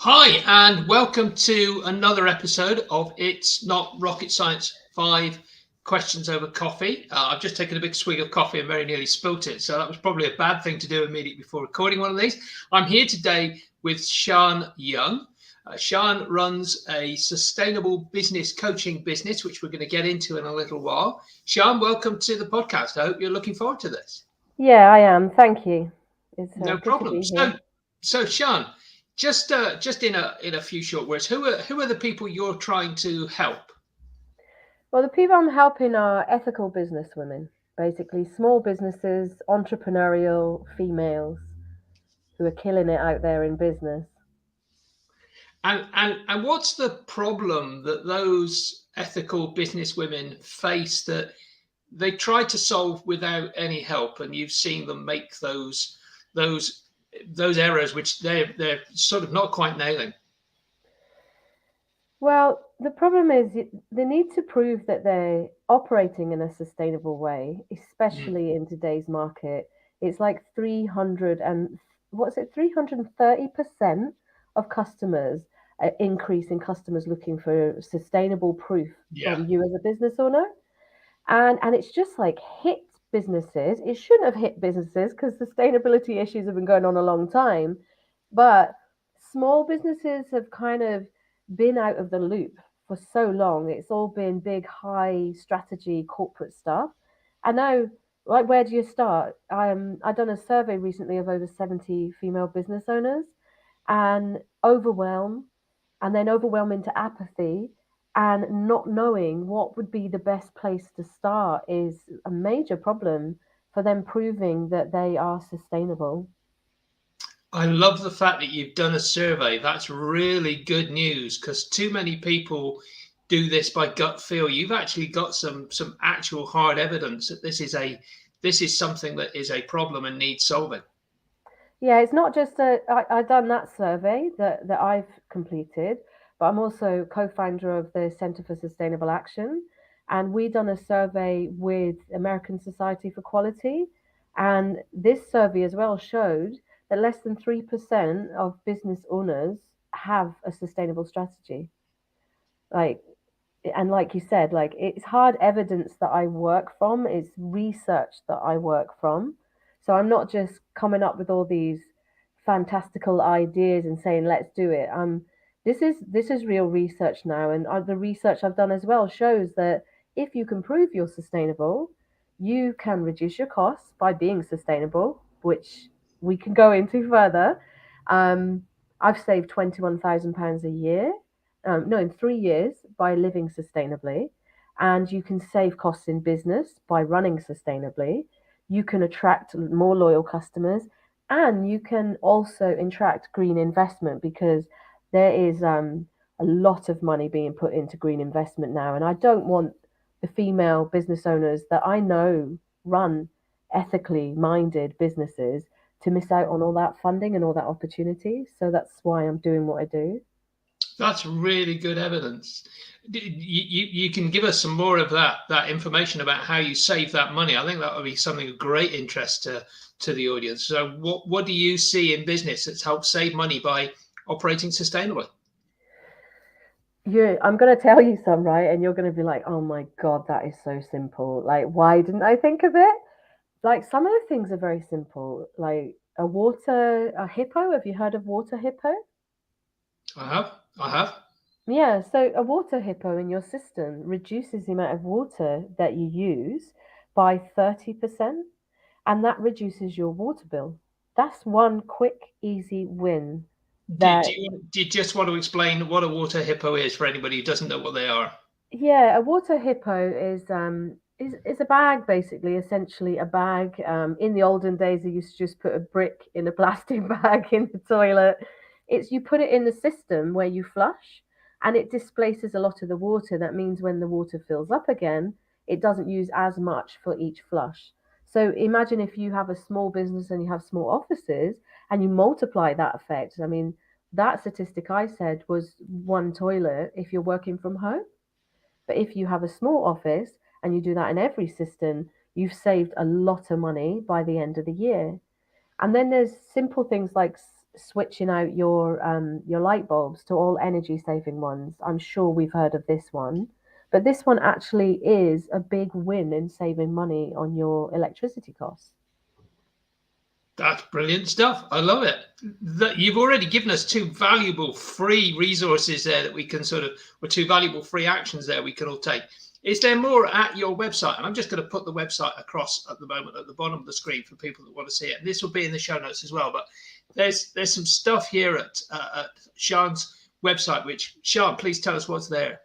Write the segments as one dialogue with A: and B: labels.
A: Hi, and welcome to another episode of It's Not Rocket Science 5 Questions Over Coffee. I've just taken a big swig of coffee and very nearly spilt it, so that was probably a bad thing to do immediately before recording one of these. I'm here today with Sian Young. Sian runs a sustainable business coaching business, which we're going to get into in a little while. Sian, welcome to the podcast. I hope you're looking forward to this.
B: Yeah, I am. Thank you. It's
A: No
B: good to
A: problem.
B: be
A: So,
B: here.
A: so Sean, just in a few short words, who are the people you're trying to help?
B: Well, the people I'm helping are ethical business women, basically small businesses, entrepreneurial females who are killing it out there in business.
A: And what's the problem that those ethical business women face that they try to solve without any help, and you've seen them make those those errors which they're sort of not quite nailing.
B: Well, the problem is they need to prove that they're operating in a sustainable way,
A: Mm.
B: especially in today's market. It's like 300 and what's it, 330% of customers, increase in customers looking for sustainable proof
A: Yeah.
B: from you as a business owner. And it's just like hit businesses. It shouldn't have hit businesses because sustainability issues have been going on a long time. But small businesses have kind of been out of the loop for so long. It's all been big, high strategy corporate stuff. And now, like, where do you start? I done a survey recently of over 70 female business owners, and overwhelm into apathy, and not knowing what would be the best place to start is a major problem for them proving that they are sustainable.
A: I love the fact that you've done a survey. That's really good news because too many people do this by gut feel. You've actually got some actual hard evidence that this is something that is a problem and needs solving.
B: Yeah, it's not just I done that survey that I've completed, but I'm also co-founder of the Center for Sustainable Action, and we done a survey with American Society for Quality, and this survey as well showed that less than 3% of business owners have a sustainable strategy. Like, and like you said, like it's hard evidence that I work from, it's research that I work from. So I'm not just coming up with all these fantastical ideas and saying let's do it. This is real research now, and the research I've done as well shows that if you can prove you're sustainable, you can reduce your costs by being sustainable, which we can go into further. Um, I've saved £21,000 a year, no, in 3 years by living sustainably. And you can save costs in business by running sustainably. You can attract more loyal customers, and you can also attract green investment because there is a lot of money being put into green investment now. And I don't want the female business owners that I know run ethically minded businesses to miss out on all that funding and all that opportunity. So that's why I'm doing what I do.
A: That's really good evidence. You can give us some more of that information about how you save that money. I think that would be something of great interest to the audience. So, what do you see in business that's helped save money by operating sustainably?
B: I'm going to tell you some, right? And you're going to be like, oh my God, that is so simple. Like, why didn't I think of it? Like, some of the things are very simple. Like, a hippo. Have you heard of water hippo?
A: I have, I have.
B: Yeah, so a water hippo in your system reduces the amount of water that you use by 30%, and that reduces your water bill. That's one quick, easy win
A: Do
B: that.
A: you just want to explain what a water hippo is for anybody who doesn't know what they are?
B: Yeah, a water hippo is a bag, basically, essentially a bag. In the olden days, they used to just put a brick in a plastic bag in the toilet. It's you put it in the system where you flush, and it displaces a lot of the water. That means when the water fills up again, it doesn't use as much for each flush. So imagine if you have a small business and you have small offices, and you multiply that effect. I mean, that statistic I said was one toilet if you're working from home. But if you have a small office and you do that in every system, you've saved a lot of money by the end of the year. And then there's simple things like switching out your light bulbs to all energy saving ones. I'm sure we've heard of this one, but this one actually is a big win in saving money on your electricity costs.
A: That's brilliant stuff. I love it. That you've already given us two valuable free resources there that we can sort of, or two valuable free actions there we can all take. Is there more at your website? And I'm just going to put the website across at the moment at the bottom of the screen for people that want to see it. And this will be in the show notes as well. But there's some stuff here at Sian's website, which Sian, please tell us what's there.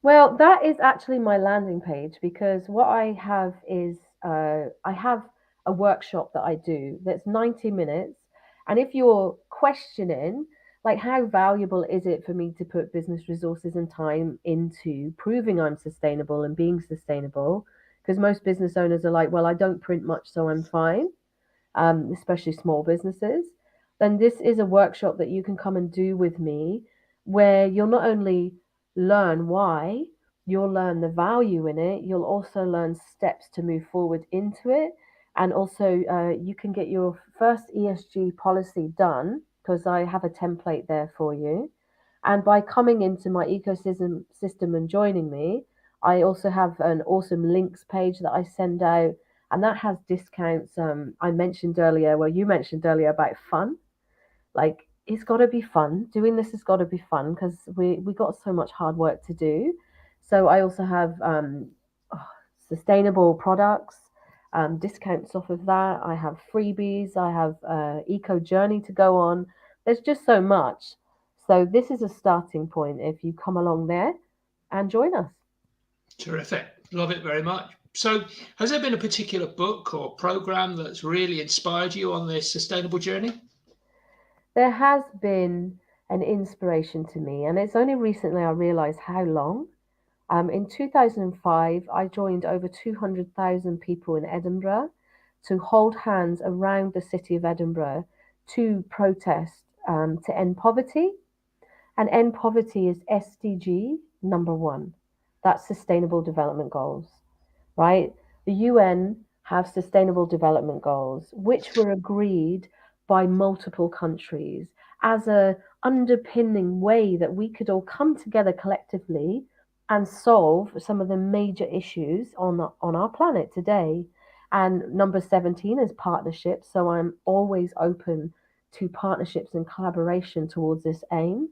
B: Well, that is actually my landing page because what I have is I have a workshop that I do that's 90 minutes. And if you're questioning, like, how valuable is it for me to put business resources and time into proving I'm sustainable and being sustainable? Because most business owners are like, well, I don't print much, so I'm fine, especially small businesses, then this is a workshop that you can come and do with me where you'll not only learn why, you'll learn the value in it, you'll also learn steps to move forward into it. And also, you can get your first ESG policy done because I have a template there for you. And by coming into my ecosystem system and joining me, I also have an awesome links page that I send out, and that has discounts. I mentioned earlier, well, you mentioned earlier about fun. Like, it's got to be fun. Doing this has got to be fun because we got so much hard work to do. So I also have sustainable products, discounts off of that. I have freebies. I have eco journey to go on. There's just so much. So this is a starting point if you come along there and join us.
A: Terrific. Love it very much. So, has there been a particular book or program that's really inspired you on this sustainable journey?
B: There has been an inspiration to me, and it's only recently I realized how long. In 2005, I joined over 200,000 people in Edinburgh to hold hands around the city of Edinburgh to protest to end poverty. And end poverty is SDG number one. That's Sustainable Development Goals, right? The UN have Sustainable Development Goals, which were agreed by multiple countries as a underpinning way that we could all come together collectively and solve some of the major issues on our planet today. And number 17 is partnerships. So I'm always open to partnerships and collaboration towards this aim.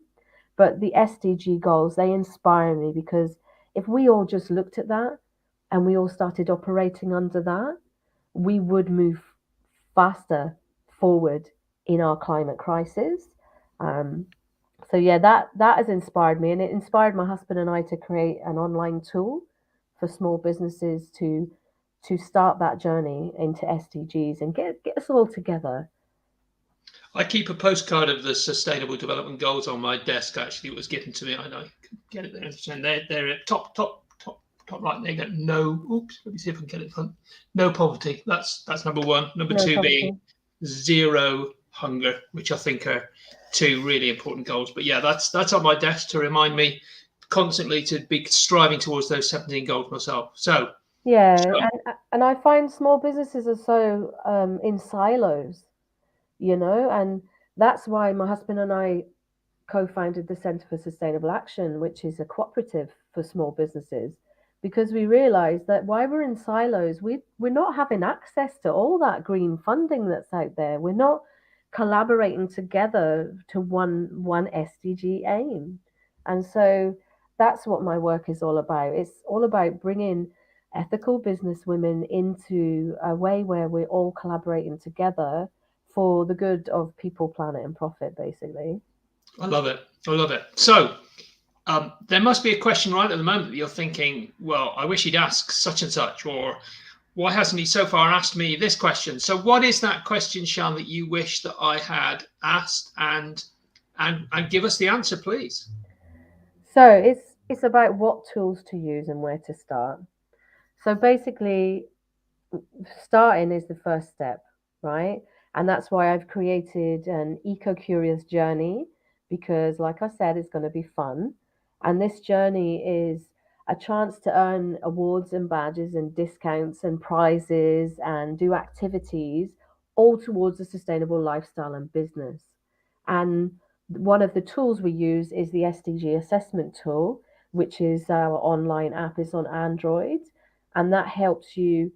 B: But the SDG goals, they inspire me because if we all just looked at that and we all started operating under that, we would move faster forward in our climate crisis. Um, so yeah, that has inspired me, and it inspired my husband and I to create an online tool for small businesses to start that journey into SDGs and get us all together.
A: I keep a postcard of the Sustainable Development Goals on my desk. Actually, it was given to me. I know. Get it there. And they're at top right. They got no. Oops. Let me see if I can get it front. No poverty. That's number one. Number
B: No
A: two being
B: poverty.
A: zero hunger, which I think are two really important goals. But yeah, that's on my desk to remind me constantly to be striving towards those 17 goals myself. So,
B: Yeah, and I find small businesses are so in silos, and that's why my husband and I co-founded the Centre for Sustainable Action, which is a cooperative for small businesses, because we realised that while we're in silos, we're not having access to all that green funding that's out there. We're not collaborating together to one SDG aim, and so that's what my work is all about. It's all about bringing ethical business women into a way where we're all collaborating together for the good of people, planet, and profit, basically.
A: I love it. I love it. So, there must be a question right at the moment that you're thinking, well, I wish he'd ask such and such, or why hasn't he so far asked me this question? So, what is that question, Sian, that you wish that I had asked, and give us the answer, please?
B: So it's about what tools to use and where to start. So basically, starting is the first step, right? And that's why I've created an eco curious journey because, like I said, it's going to be fun. And this journey is a chance to earn awards and badges and discounts and prizes and do activities all towards a sustainable lifestyle and business. And one of the tools we use is the SDG assessment tool, which is our online app. Is on Android, and that helps you.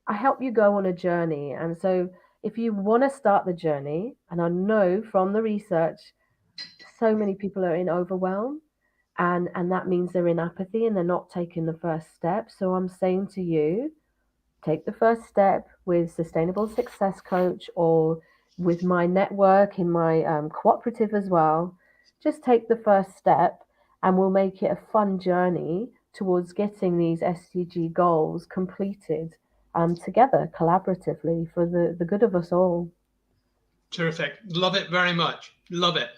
B: I help you go on a journey. And so if you want to start the journey, and I know from the research, so many people are in overwhelm, and that means they're in apathy and they're not taking the first step. So I'm saying to you, take the first step with Sustainable Success Coach or with my network in my cooperative as well. Just take the first step and we'll make it a fun journey towards getting these SDG goals completed together collaboratively for the good of us all.
A: Terrific. Love it very much. Love it.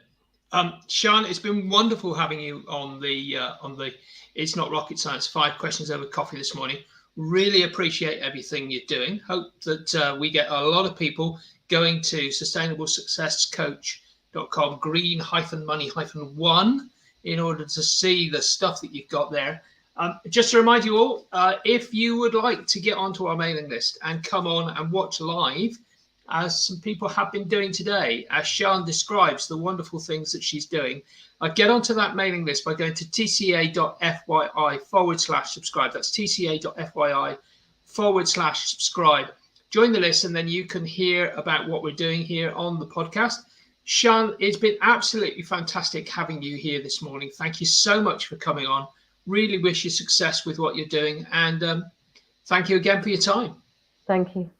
A: Sian, it's been wonderful having you on the It's Not Rocket Science 5 Questions Over Coffee this morning. Really appreciate everything you're doing. Hope that we get a lot of people going to sustainablesuccesscoach.com green-money-1 in order to see the stuff that you've got there. Just to remind you all, if you would like to get onto our mailing list and come on and watch live, as some people have been doing today, as Sian describes the wonderful things that she's doing, get onto that mailing list by going to tca.fyi/subscribe. That's tca.fyi/subscribe. Join the list, and then you can hear about what we're doing here on the podcast. Sian, it's been absolutely fantastic having you here this morning. Thank you so much for coming on. Really wish you success with what you're doing, and thank you again for your time.
B: Thank you.